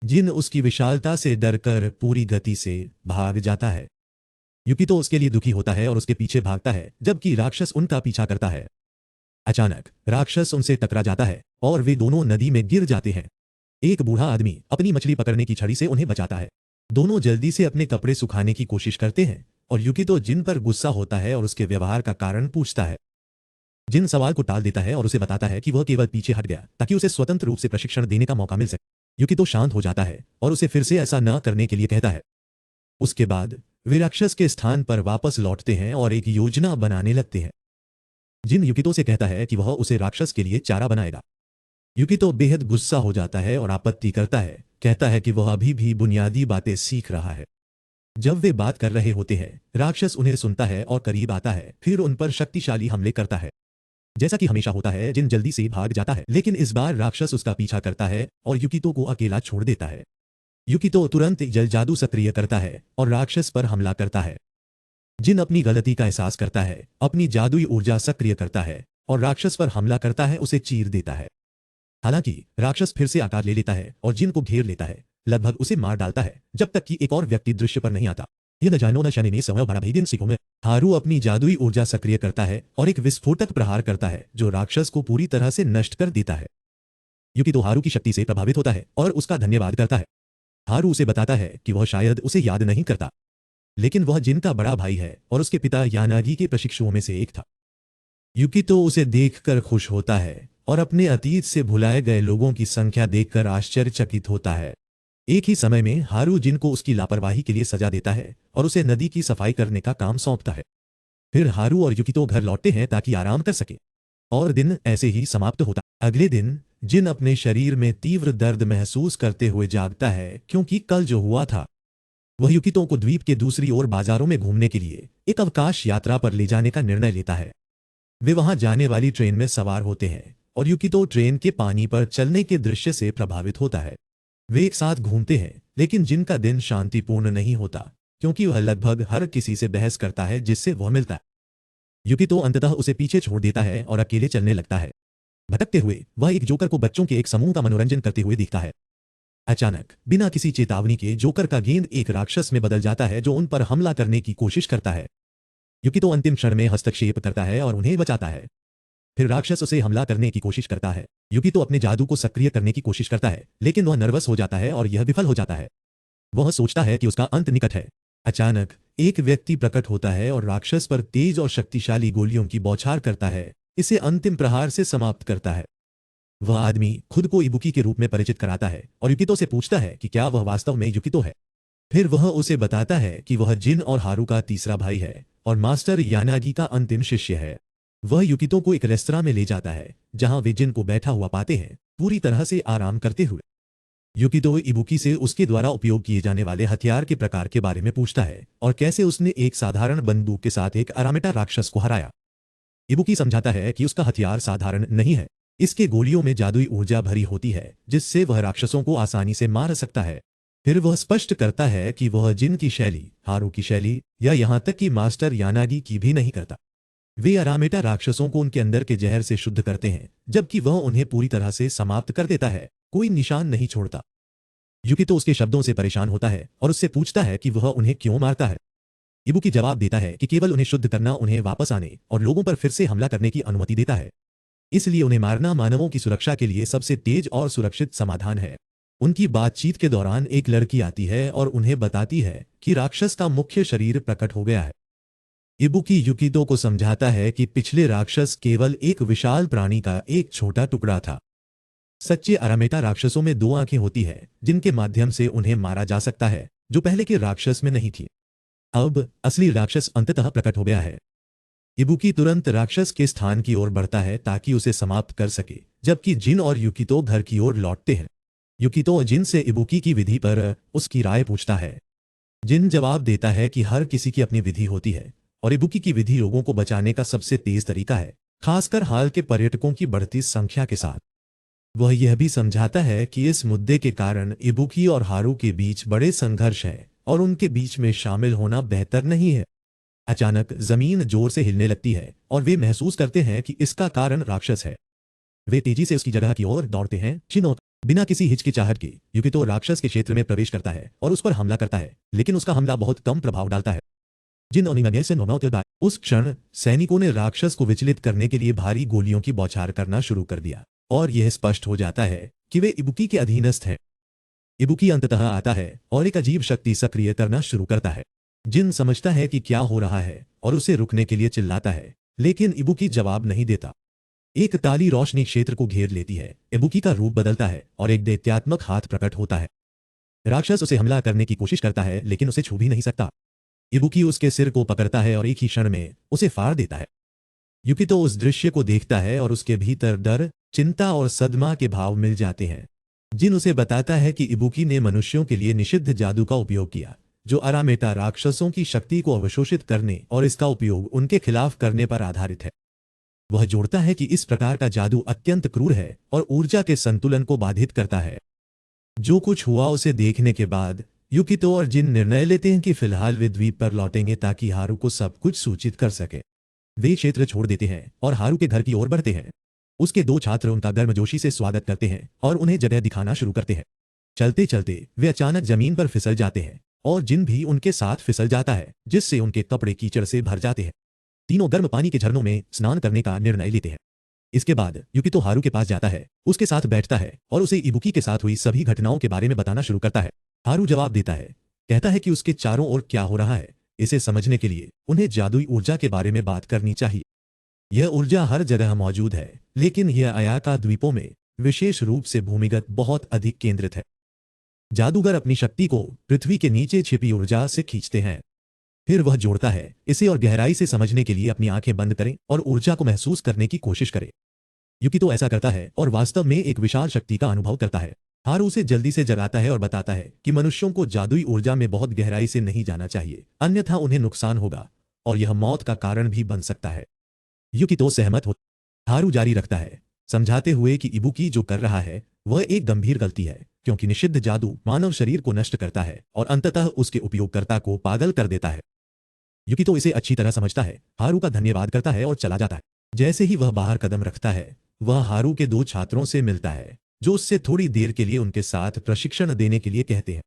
जिन उसकी विशालता से डरकर पूरी गति से भाग जाता है। युकितो उसके लिए दुखी होता है और उसके पीछे भागता है, जबकि राक्षस उनका पीछा करता है। अचानक राक्षस उनसे टकरा जाता है और वे दोनों नदी में गिर जाते हैं। एक बूढ़ा आदमी अपनी मछली पकड़ने की छड़ी से उन्हें बचाता है। दोनों जल्दी से अपने कपड़े सुखाने की कोशिश करते हैं और युकितो जिन पर गुस्सा होता है और उसके व्यवहार का कारण पूछता है। जिन सवाल को टाल देता है और उसे बताता है कि वह केवल पीछे हट गया ताकि उसे स्वतंत्र रूप से प्रशिक्षण देने का मौका मिल सके। युकितो शांत हो जाता है और उसे फिर से ऐसा न करने के लिए कहता है। उसके बाद वे राक्षस के स्थान पर वापस लौटते हैं और एक योजना बनाने लगते हैं। जिन युकितो से कहता है कि वह उसे राक्षस के लिए चारा बनाएगा। युकितो बेहद गुस्सा हो जाता है और आपत्ति करता है, कहता है कि वह अभी भी बुनियादी बातें सीख रहा है। जब वे बात कर रहे होते हैं, राक्षस उन्हें सुनता है और करीब आता है, फिर उन पर शक्तिशाली हमले करता है। जैसा कि हमेशा होता है, जिन जल्दी से भाग जाता है, लेकिन इस बार राक्षस उसका पीछा करता है और युकितो को अकेला छोड़ देता है। युकितो तुरंत जल जादू सक्रिय करता है और राक्षस पर हमला करता है। जिन अपनी गलती का एहसास करता है, अपनी जादुई ऊर्जा सक्रिय करता है और राक्षस पर हमला करता है, उसे चीर देता है। हालांकि राक्षस फिर से आकार ले लेता है और जिन को घेर लेता है, लगभग उसे मार डालता है, जब तक कि एक और व्यक्ति दृश्य पर नहीं आता। यह न जानो न शनि ने समय भरा दिन सिखों में हारू अपनी जादुई ऊर्जा सक्रिय करता है और एक विस्फोटक प्रहार करता है जो राक्षस को पूरी तरह से नष्ट कर देता है। युकितो हारू की शक्ति से प्रभावित होता है और उसका धन्यवाद करता है। हारू उसे बताता है कि वह शायद उसे याद नहीं करता, लेकिन वह जिन का बड़ा भाई है और उसके पिता यानागी के प्रशिक्षुओं में से एक था। युकितो उसे देखकर खुश होता है और अपने अतीत से भुलाए गए लोगों की संख्या देखकर आश्चर्यचकित होता है। एक ही समय में हारू जिन को उसकी लापरवाही के लिए सजा देता है और उसे नदी की सफाई करने का काम सौंपता है। फिर हारू और युकितो घर लौटते हैं ताकि आराम कर सके और दिन ऐसे ही समाप्त होता। अगले दिन जिन अपने शरीर में तीव्र दर्द महसूस करते हुए जागता है, क्योंकि कल जो हुआ था वह युकितो को द्वीप के दूसरी ओर बाजारों में घूमने के लिए एक अवकाश यात्रा पर ले जाने का निर्णय लेता है। वे वहां जाने वाली ट्रेन में सवार होते हैं और युकितो ट्रेन के पानी पर चलने के दृश्य से प्रभावित होता है। वे एक साथ घूमते हैं, लेकिन जिनका दिन शांतिपूर्ण नहीं होता, क्योंकि वह लगभग हर किसी से बहस करता है जिससे वह मिलता है। युकितो अंततः उसे पीछे छोड़ देता है और अकेले चलने लगता है। भटकते हुए वह एक जोकर को बच्चों के एक समूह का मनोरंजन करते हुए दिखता है। अचानक बिना किसी चेतावनी के जोकर का गेंद एक राक्षस में बदल जाता है जो उन पर हमला करने की कोशिश करता है। युकितो अंतिम क्षण में हस्तक्षेप करता है और उन्हें बचाता है। फिर राक्षस उसे हमला करने की कोशिश करता है। युकितो अपने जादू को सक्रिय करने की कोशिश करता है, लेकिन वह नर्वस हो जाता है और यह विफल हो जाता है। वह सोचता है कि उसका अंत निकट है। अचानक एक व्यक्ति प्रकट होता है और राक्षस पर तेज और शक्तिशाली गोलियों की बौछार करता है, इसे अंतिम प्रहार से समाप्त करता है। वह आदमी खुद को इबुकी के रूप में परिचित कराता है और युकितो से पूछता है कि क्या वह वास्तव में युकितो है। फिर वह उसे बताता है कि वह जिन और हारू का तीसरा भाई है और मास्टर यानागी का अंतिम शिष्य है। वह युकितो को एक रेस्तरां में ले जाता है जहां वे जिन को बैठा हुआ पाते हैं, पूरी तरह से आराम करते हुए। युकितो इबुकी से उसके द्वारा उपयोग किए जाने वाले हथियार के प्रकार के बारे में पूछता है और कैसे उसने एक साधारण बंदूक के साथ एक अरामेटा राक्षस को हराया। इबुकी समझाता है कि उसका हथियार साधारण नहीं है, इसके गोलियों में जादुई ऊर्जा भरी होती है जिससे वह राक्षसों को आसानी से मार सकता है। फिर वह स्पष्ट करता है कि वह जिन की शैली, हारू की शैली या यहां तक कि मास्टर यानागी की भी नहीं करता। वे अरामेटा राक्षसों को उनके अंदर के जहर से शुद्ध करते हैं, जबकि वह उन्हें पूरी तरह से समाप्त कर देता है, कोई निशान नहीं छोड़ता। युकितो उसके शब्दों से परेशान होता है और उससे पूछता है कि वह उन्हें क्यों मारता है। इबुकी जवाब देता है कि केवल उन्हें शुद्ध करना उन्हें वापस आने और लोगों पर फिर से हमला करने की अनुमति देता है, इसलिए उन्हें मारना मानवों की सुरक्षा के लिए सबसे तेज और सुरक्षित समाधान है। उनकी बातचीत के दौरान एक लड़की आती है और उन्हें बताती है कि राक्षस का मुख्य शरीर प्रकट हो गया है। इबुकी युकितो को समझाता है कि पिछले राक्षस केवल एक विशाल प्राणी का एक छोटा टुकड़ा था। सच्चे अरामेटा राक्षसों में दो आंखें होती है जिनके माध्यम से उन्हें मारा जा सकता है, जो पहले के राक्षस में नहीं थी। अब असली राक्षस अंततः प्रकट हो गया है। इबुकी तुरंत राक्षस के स्थान की ओर बढ़ता है ताकि उसे समाप्त कर सके, जबकि जिन और युकितो घर की ओर लौटते हैं। युकितो जिन से इबुकी की विधि पर उसकी राय पूछता है। जिन जवाब देता है कि हर किसी की अपनी विधि होती है और इबुकी की विधि लोगों को बचाने का सबसे तेज तरीका है, खासकर हाल के पर्यटकों की बढ़ती संख्या के साथ। वह यह भी समझाता है कि इस मुद्दे के कारण इबुकी और हारू के बीच बड़े संघर्ष है और उनके बीच में शामिल होना बेहतर नहीं है। अचानक जमीन जोर से हिलने लगती है और वे महसूस करते हैं कि इसका कारण राक्षस है। वे तेजी से उसकी जगह की ओर दौड़ते हैं। बिना किसी हिचकिचाहट के युकितो राक्षस के क्षेत्र में प्रवेश करता है और उस पर हमला करता है, लेकिन उसका हमला बहुत कम प्रभाव डालता है। जिन अनिमन्य से उस क्षण सैनिकों ने राक्षस को विचलित करने के लिए भारी गोलियों की बौछार करना शुरू कर दिया और यह स्पष्ट हो जाता है कि वे इबुकी के अधीनस्थ हैं। इबुकी अंततः आता है और एक अजीब शक्ति सक्रिय करना शुरू करता है। जिन समझता है कि क्या हो रहा है और उसे रुकने के लिए चिल्लाता है, लेकिन इबुकी जवाब नहीं देता। एक काली रोशनी क्षेत्र को घेर लेती है, इबुकी का रूप बदलता है और एक दैत्यात्मक हाथ प्रकट होता है। राक्षस उसे हमला करने की कोशिश करता है, लेकिन उसे छू भी नहीं सकता। इबुकी उसके सिर को पकड़ता है और एक ही क्षण में उसे फाड़ देता है। युकितो उस दृश्य को देखता है और उसके भीतर डर, चिंता और सदमा के भाव मिल जाते हैं। जिन उसे बताता है कि इबुकी ने मनुष्यों के लिए निषिद्ध जादू का उपयोग किया, जो अरामेटा राक्षसों की शक्ति को अवशोषित करने और इसका उपयोग उनके खिलाफ करने पर आधारित है। वह जोड़ता है कि इस प्रकार का जादू अत्यंत क्रूर है और ऊर्जा के संतुलन को बाधित करता है। जो कुछ हुआ उसे देखने के बाद युकितो और जिन निर्णय लेते हैं कि फिलहाल वे द्वीप पर लौटेंगे ताकि हारू को सब कुछ सूचित कर सके। वे क्षेत्र छोड़ देते हैं और हारू के घर की ओर बढ़ते हैं। उसके दो छात्र उनका गर्मजोशी से स्वागत करते हैं और उन्हें जगह दिखाना शुरू करते हैं। चलते चलते वे अचानक जमीन पर फिसल जाते हैं और जिन भी उनके साथ फिसल जाता है, जिससे उनके कपड़े कीचड़ से भर जाते हैं। तीनों गर्म पानी के झरनों में स्नान करने का निर्णय लेते हैं। इसके बाद युकितो हारू के पास जाता है, उसके साथ बैठता है और उसे इबुकी के साथ हुई सभी घटनाओं के बारे में बताना शुरू करता है। हारू जवाब देता है, कहता है कि उसके चारों ओर क्या हो रहा है, इसे समझने के लिए उन्हें जादुई ऊर्जा के बारे में बात करनी चाहिए। यह ऊर्जा हर जगह मौजूद है, लेकिन यह अयाका द्वीपों में विशेष रूप से भूमिगत बहुत अधिक केंद्रित है। जादूगर अपनी शक्ति को पृथ्वी के नीचे छिपी ऊर्जा से खींचते हैं। फिर वह जोड़ता है, इसे और गहराई से समझने के लिए अपनी आंखें बंद करें और ऊर्जा को महसूस करने की कोशिश करें। युकितो ऐसा करता है और वास्तव में एक विशाल शक्ति का अनुभव करता है। हारू उसे जल्दी से जगाता है और बताता है कि मनुष्यों को जादुई ऊर्जा में बहुत गहराई से नहीं जाना चाहिए, अन्यथा उन्हें नुकसान होगा और यह मौत का कारण भी बन सकता है। युकितो सहमत हो। हारू जारी रखता है, समझाते हुए कि इबुकी जो कर रहा है वह एक गंभीर गलती है, क्योंकि निषिद्ध जादू मानव शरीर को नष्ट करता है और अंततः उसके उपयोगकर्ता को पागल कर देता है। युकितो इसे अच्छी तरह समझता है, हारू का धन्यवाद करता है और चला जाता है। जैसे ही वह बाहर कदम रखता है, वह हारू के दो छात्रों से मिलता है, जो उससे थोड़ी देर के लिए उनके साथ प्रशिक्षण देने के लिए कहते हैं।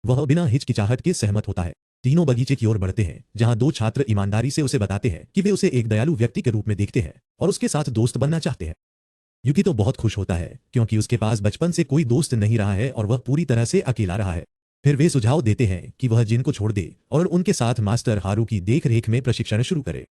वह बिना हिचकिचाहट के सहमत होता है। तीनों बगीचे की ओर बढ़ते हैं, जहां दो छात्र ईमानदारी से उसे बताते हैं कि वे उसे एक दयालु व्यक्ति के रूप में देखते हैं और उसके साथ दोस्त बनना चाहते हैं। युकितो बहुत खुश होता है, क्योंकि उसके पास बचपन से कोई दोस्त नहीं रहा है और वह पूरी तरह से अकेला रहा है। फिर वे सुझाव देते हैं कि वह जिन को छोड़ दे और उनके साथ मास्टर हारू की देखरेख में प्रशिक्षण शुरू करे।